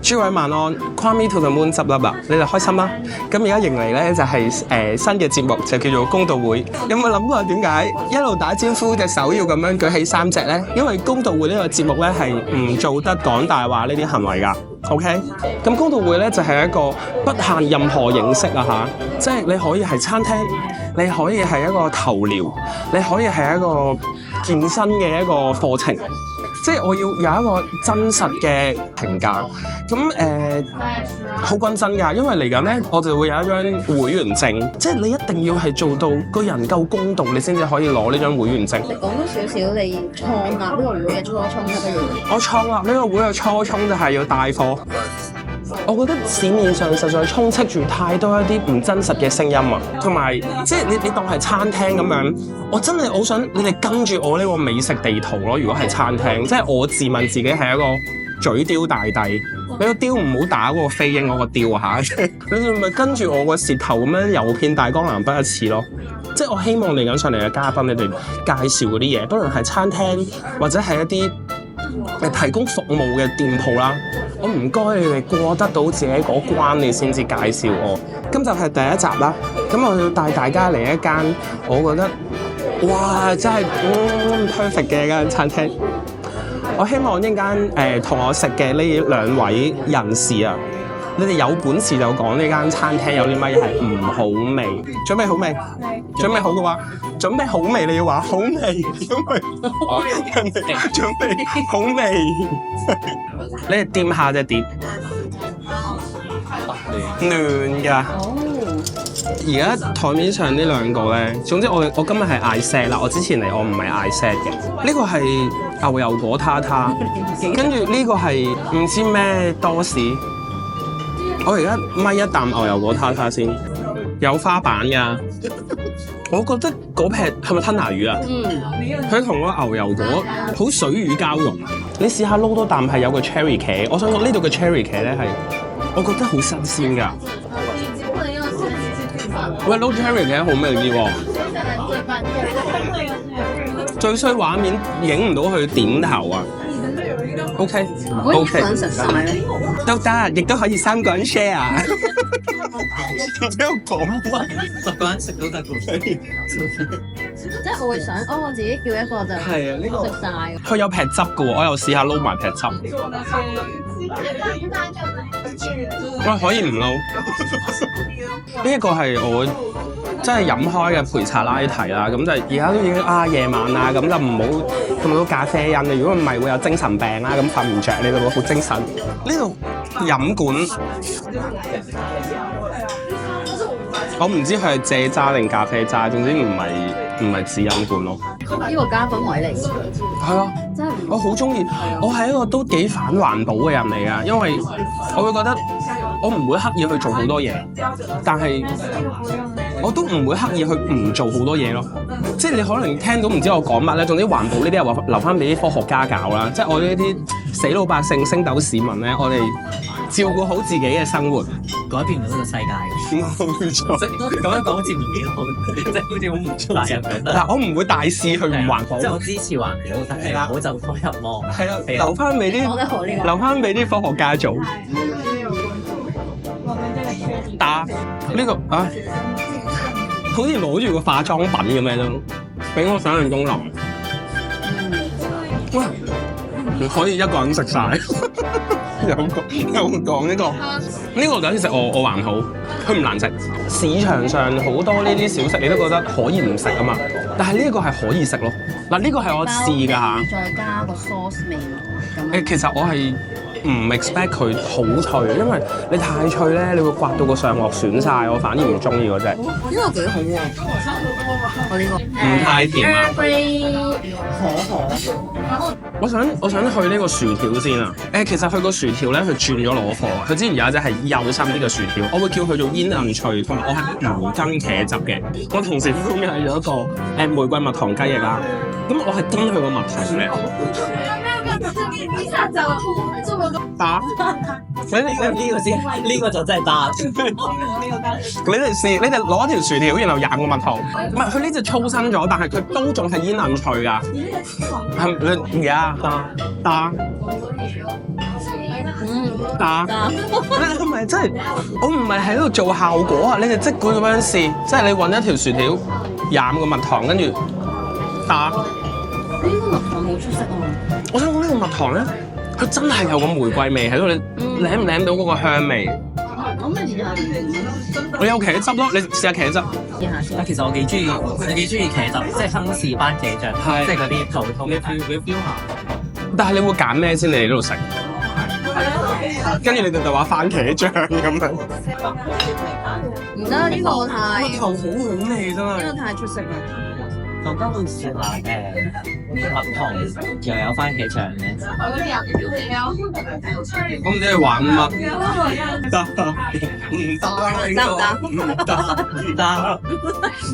諸位晚安 Call Me to the Moon 執笠啦，你哋開心啦？咁而家迎嚟咧就係、新嘅節目，就叫做公道會。有冇諗過點解一路打招呼隻手要咁樣舉起3隻咧？因為公道會呢個節目咧係唔做得講大話呢啲行為㗎。OK， 咁公道會咧就係、一個不限任何形式啊嚇，即係你可以係餐廳，你可以係一個頭療，你可以係一個健身嘅一個課程。即係我要有一個真實嘅評價，咁好均真㗎，因為嚟緊咧我就會有一張會員證，即係你一定要係做到個人夠公道，你先至可以攞呢張會員證。你講多少少你創立呢個會嘅初衷係乜嘢？我創立呢個會嘅初衷就係要帶貨。我覺得市面上實在充斥住太多一啲唔真實嘅聲音啊，同埋即係你當係餐廳咁樣，我真係好想你哋跟住我呢個美食地圖咯。如果係餐廳，即係我自問自己係一個嘴刁大帝，你個刁唔好打嗰個飛鷹嗰個刁嚇，你哋咪跟住我個舌頭咁樣遊遍大江南北一次咯。即係我希望嚟緊上嚟嘅嘉賓，你哋介紹嗰啲嘢，不論係餐廳或者係一啲提供服務嘅店鋪啦，我唔該你哋過得到自己嗰關，你先至介紹我。今集係第一集啦，咁我要帶大家嚟一間我覺得哇真係perfect 嘅一間餐廳。我希望一陣間同我食嘅呢2位人士啊，你哋有本事就講呢間餐廳有啲乜嘢係唔好味。準備好未？準備好嘅話，準備好未？你要話好味，因為人哋準備好味。你哋掂下隻碟，嫩㗎。而家台面上呢2個咧，總之我今日係嗌 set 啦，我之前嚟我唔係嗌 set 嘅。呢個係牛油果塔塔，跟住呢個係唔知咩多士。我而家咪一啖牛油果塔塔先，有花瓣㗎。我覺得嗰撇係咪吞拿魚啊？佢同個牛油果好水乳交融。你試下撈多啖係有個 cherry 茄，我想講呢度嘅 cherry 茄咧係，我覺得好新鮮㗎。喂，撈 cherry 茄好味啲喎。最衰畫面影唔到佢點頭啊。OK， 可以一個人食晒咧？都得，亦都可以3個人 share。唔知我講乜，10個人食都得嘅。即係我會想，我自己叫一個就係啊，呢個食晒。佢有劈汁嘅喎，我又試下撈埋劈汁。喂，可以唔撈？呢一個係我真係飲開嘅陪茶拉提啦，咁就而家都已經夜晚啦，咁就唔好咁多咖啡因啊。如果唔係會有精神病啦，咁瞓唔着你就會好精神。呢度飲管，我唔知佢係蔗渣定咖啡渣，總之唔係紙飲管咯。呢個加分位嚟嘅。係啊，真係我好中意。我係一個都幾反環保嘅人嚟㗎，因為我會覺得我唔會刻意去做好多嘢，但係我都唔會刻意去唔做好多嘢咯。即係你可能聽到唔知我講乜咧，總之環保呢啲係話留翻俾啲科學家搞啦。即係我呢啲死老百姓、星斗市民咧，我哋照顧好自己嘅生活，改變咗呢個世界。冇錯。咁樣講好似唔幾好，即係好似好唔出責任咁。嗱，我唔會大肆去唔環保。即係我支持環保，但係唔好就火入魔。係啊，留翻俾啲科學家做。打呢個啊，好似攞住個化妝品咁樣都，比我想象中腍。哇！可以一個人食晒。有講呢個就其實我還好，佢唔難食。市場上好多呢啲小食你都覺得可以唔食啊嘛，但係呢個係可以食咯。嗱，呢個係我試㗎嚇。再加個 sauce 味咁。其實我係唔 expect 佢好脆，因為你太脆咧，你會刮到個上顎損晒，我反而唔中意嗰隻。呢個幾好喎，我呢個唔太甜啊。我想去呢個薯條先啊！其實佢個薯條咧，佢轉咗攞貨。佢之前有一隻係幼心啲嘅薯條，我會叫佢做煙韌脆，同埋我係唔跟茄汁嘅。我同時都嗌咗一個玫瑰蜜糖雞翼啦。咁我係跟佢個蜜糖嘅。打呢個先，呢個就真係打。你哋試，你哋攞條薯條，然後蘸個蜜糖。唔係，佢呢隻粗身咗，但係佢都仲係煙韌脆㗎。係你而家打。打，你係咪真係？我唔係喺度做效果啊！你哋即管咁樣試，即係你揾一條薯條，飲個蜜糖，跟住打。呢個蜜糖好出色喎！我想講呢個蜜糖咧，佢真係有個玫瑰味喺度，你舐唔舐到嗰個香味？咁咪然後我有茄汁咯，你試下茄汁。其實我幾中意，佢哋幾中意茄汁，即係亨氏番茄醬，即係嗰啲普通嘅標下。但係你會揀咩先？你哋呢度食？跟住你哋就話番茄醬咁樣。唔得，呢個太蜜糖好好味真係。呢個太出色啦！咁今次食下蜜糖又有番茄醬嘅，我唔知你玩乜？得唔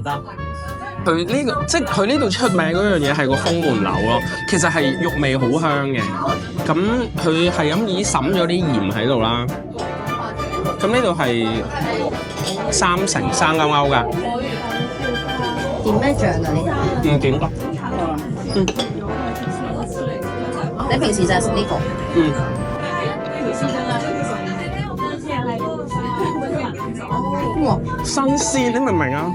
得。佢呢個即係佢呢度出名嗰樣嘢係個風門柳咯，其實係肉味好香嘅。咁佢係咁已滲咗啲鹽喺度啦。咁呢度係3成生勾勾㗎。點咩醬啊？你唔點㗎？你平時就係食呢個？哇！新鮮，你明唔明啊？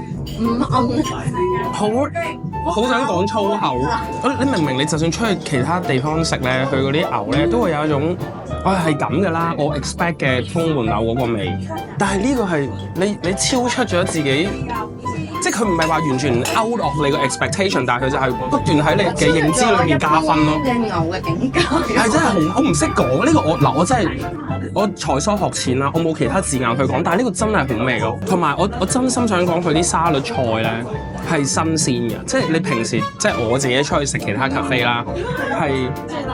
好想講粗口。你明唔明？你就算出去其他地方食咧，去嗰啲牛咧，都會有一種，係咁㗎啦，我 expect 嘅風門柳嗰個味。但係呢個係你超出咗自己。即係佢唔係話完全 out of 你個 expectation， 但係佢就係不斷喺你嘅認知裏面加分咯。嘅牛嘅境界係真係我唔識講呢個我真係我才疏學淺啦，我冇其他字眼去講，但係呢個真係好味咯。同埋我真心想講佢啲沙律菜咧係新鮮嘅，即係你平時即係我自己出去食其他 cafe 啦，係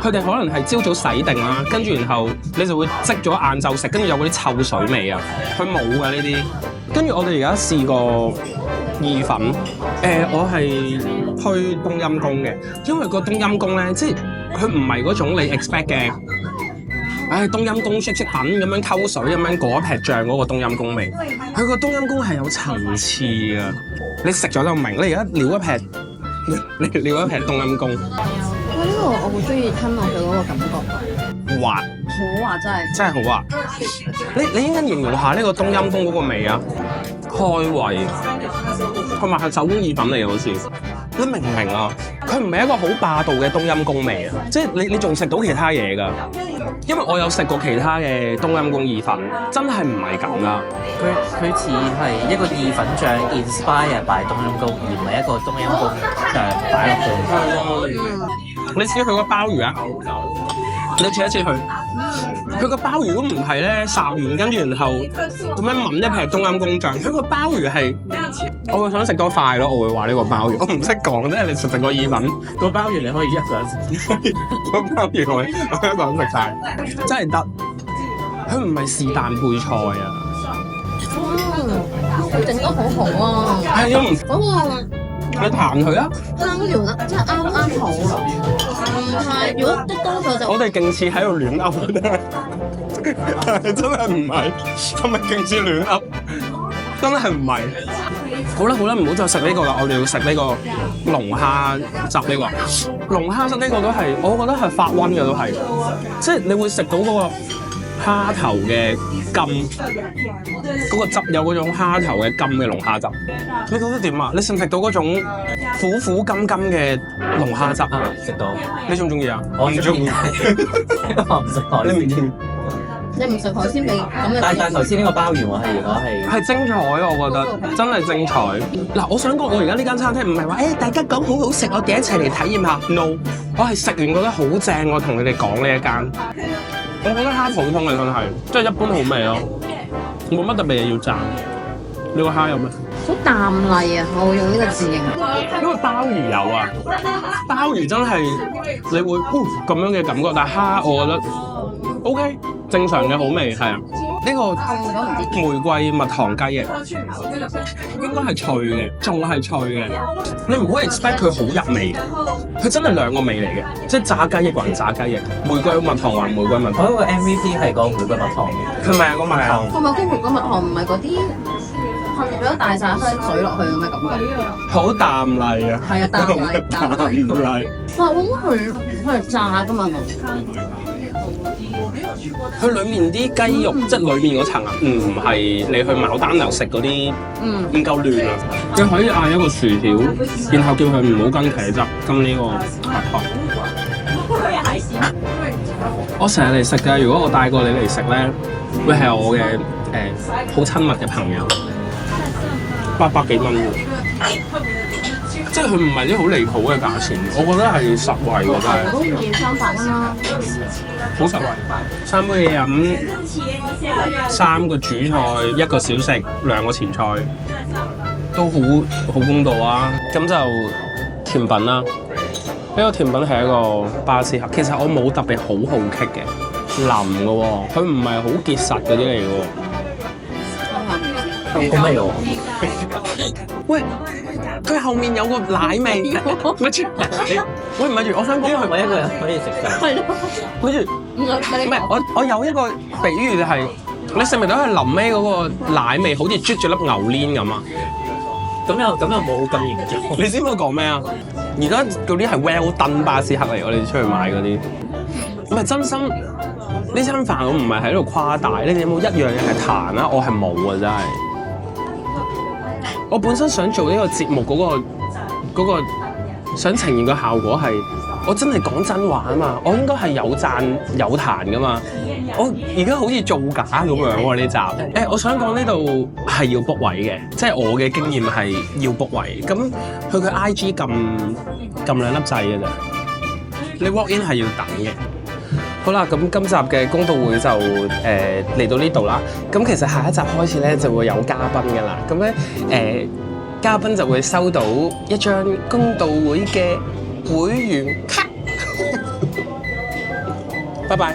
佢哋可能係朝早洗定啦，跟住然後你就會積咗晏晝食，跟住有嗰啲臭水味啊，佢冇㗎呢啲。跟住我哋而家試過意粉，我係推冬陰功嘅，因為個冬陰功咧，即係佢唔係嗰種你 expect 嘅，冬陰功色粉咁樣溝水咁樣嗰一劈醬嗰個冬陰功味，佢個冬陰功係有層次㗎，你食咗就明。你而家撩一劈，你撩一劈冬陰功，呢個我好中意吞落去嗰個感覺，滑，好滑真係，真係好滑。你應該形容下呢個冬陰功嗰個味啊，開胃。同埋係手工意粉嚟嘅好似，你明唔明啊？佢唔係一個好霸道嘅冬陰功味啊！即係你仲食到其他嘢㗎，因為我有食過其他嘅冬陰功意粉，真係唔係咁㗎。佢似係一個意粉醬 inspire by 冬陰功，而唔係一個冬陰功醬擺落去。你試佢個鮑魚啊？你試一試佢個鮑魚都唔係咧，烚完跟住然後咁樣抿一劈冬陰功醬。佢個鮑魚係，我會想食多塊咯。我會話呢個鮑魚，我唔識講啫。你食過意粉個鮑魚你可以一個人食，個鮑魚我一個人食晒，真係得。佢唔係是但配菜啊。佢整得好好啊！係啊，嗰個你彈佢啊！爭條得真係啱啱好啦。係，如果得多咗就我哋勁似喺度亂噏，但係真係唔係，係咪勁似亂噏？真係唔係。好啦，唔好再食呢個啦，我哋要食呢個龍蝦汁呢個。龍蝦汁呢個都係，我覺得係發瘟嘅都係，即係你會食到嗰個蝦頭嘅甘，嗰個汁有嗰種蝦頭嘅甘嘅龍蝦汁。你覺得點啊？你食唔食到嗰種苦苦甘甘嘅龍蝦汁啊？食到。你中唔中意啊？我唔中意，我唔食海鮮。你唔食海鮮味咁嘅。但頭先呢個鮑魚我係如果係精彩，我覺得真係精彩。嗱，我想講我而家呢間餐廳唔係話大家講好好食，我哋一齊嚟體驗下。No， 我係食完覺得好正，我同你哋講呢一間。我覺得蝦普通嘅真係，即係一般好味咯，冇乜特別嘢要讚。呢個蝦有咩？好淡麗啊！我會用呢個字形容。因為鮑魚有啊，鮑魚真係你會咁樣嘅感覺，但係蝦我覺得 OK， 正常嘅好味係啊。呢個玫瑰蜜糖雞翼應該係脆嘅，仲係脆嘅。你唔好 expect 佢好入味，佢真係兩個味嚟嘅，即係炸雞翼還炸雞翼，玫瑰蜜糖還玫瑰蜜糖。我嗰個 MVP 係個玫瑰蜜糖嘅，佢咪係個蜜糖？係咪嗰玫瑰蜜糖唔係嗰啲噴咗大曬香水落去咁嘅感覺？好淡麗啊！係啊，淡麗。淡麗。哇！我覺得佢係炸㗎嘛。佢裡面啲雞肉，即係裡面嗰層啊，唔係你去牡丹樓食嗰啲，唔夠嫩啊！你可以嗌一個薯條，然後叫佢唔好跟茄汁，跟呢個核桃。我成日嚟食嘅，如果我帶過你嚟食咧，會係我嘅好親密嘅朋友，800幾蚊喎，即係佢唔係啲好離譜嘅價錢，我覺得係實惠喎，真係。嗰件300蚊啦，好實惠，3杯嘢飲，3個主菜，1個小食，2個前菜，都好公道啊！咁就甜品啦。呢個甜品係一個巴斯克，其實我冇特別好棘嘅，腍嘅喎，佢唔係好結實嗰啲嚟嘅喎。好味喎！喂，佢後面有個奶味，咪住，喂唔係住，我想講係咪一個人可以食㗎？係咯，咪住，唔係我有一個比喻就係，你食唔食到佢臨尾嗰個奶味，好似啜咗粒牛鏈咁啊？咁又冇咁嚴重。你知唔知我講咩啊？而家嗰啲係 well done 巴斯克嚟，我哋出去買嗰啲。唔係真心，呢餐飯我唔係喺度誇大，你哋有冇一樣嘢係彈啊？我係冇啊，真係。我本身想做呢個節目嗰個想呈現個效果係，我真係講真話啊嘛，我應該係有讚有彈噶嘛。我而家好似造假咁樣喎呢集。我想講呢度係要 book 位嘅，即係我嘅經驗係要 book 位。咁去佢 IG 撳2粒掣嘅咋，你 walk in 係要等嘅。好啦，咁今集嘅公道會就嚟到呢度啦。咁其實下一集開始咧就會有嘉賓㗎啦。咁咧嘉賓就會收到一張公道會嘅會員卡。拜拜。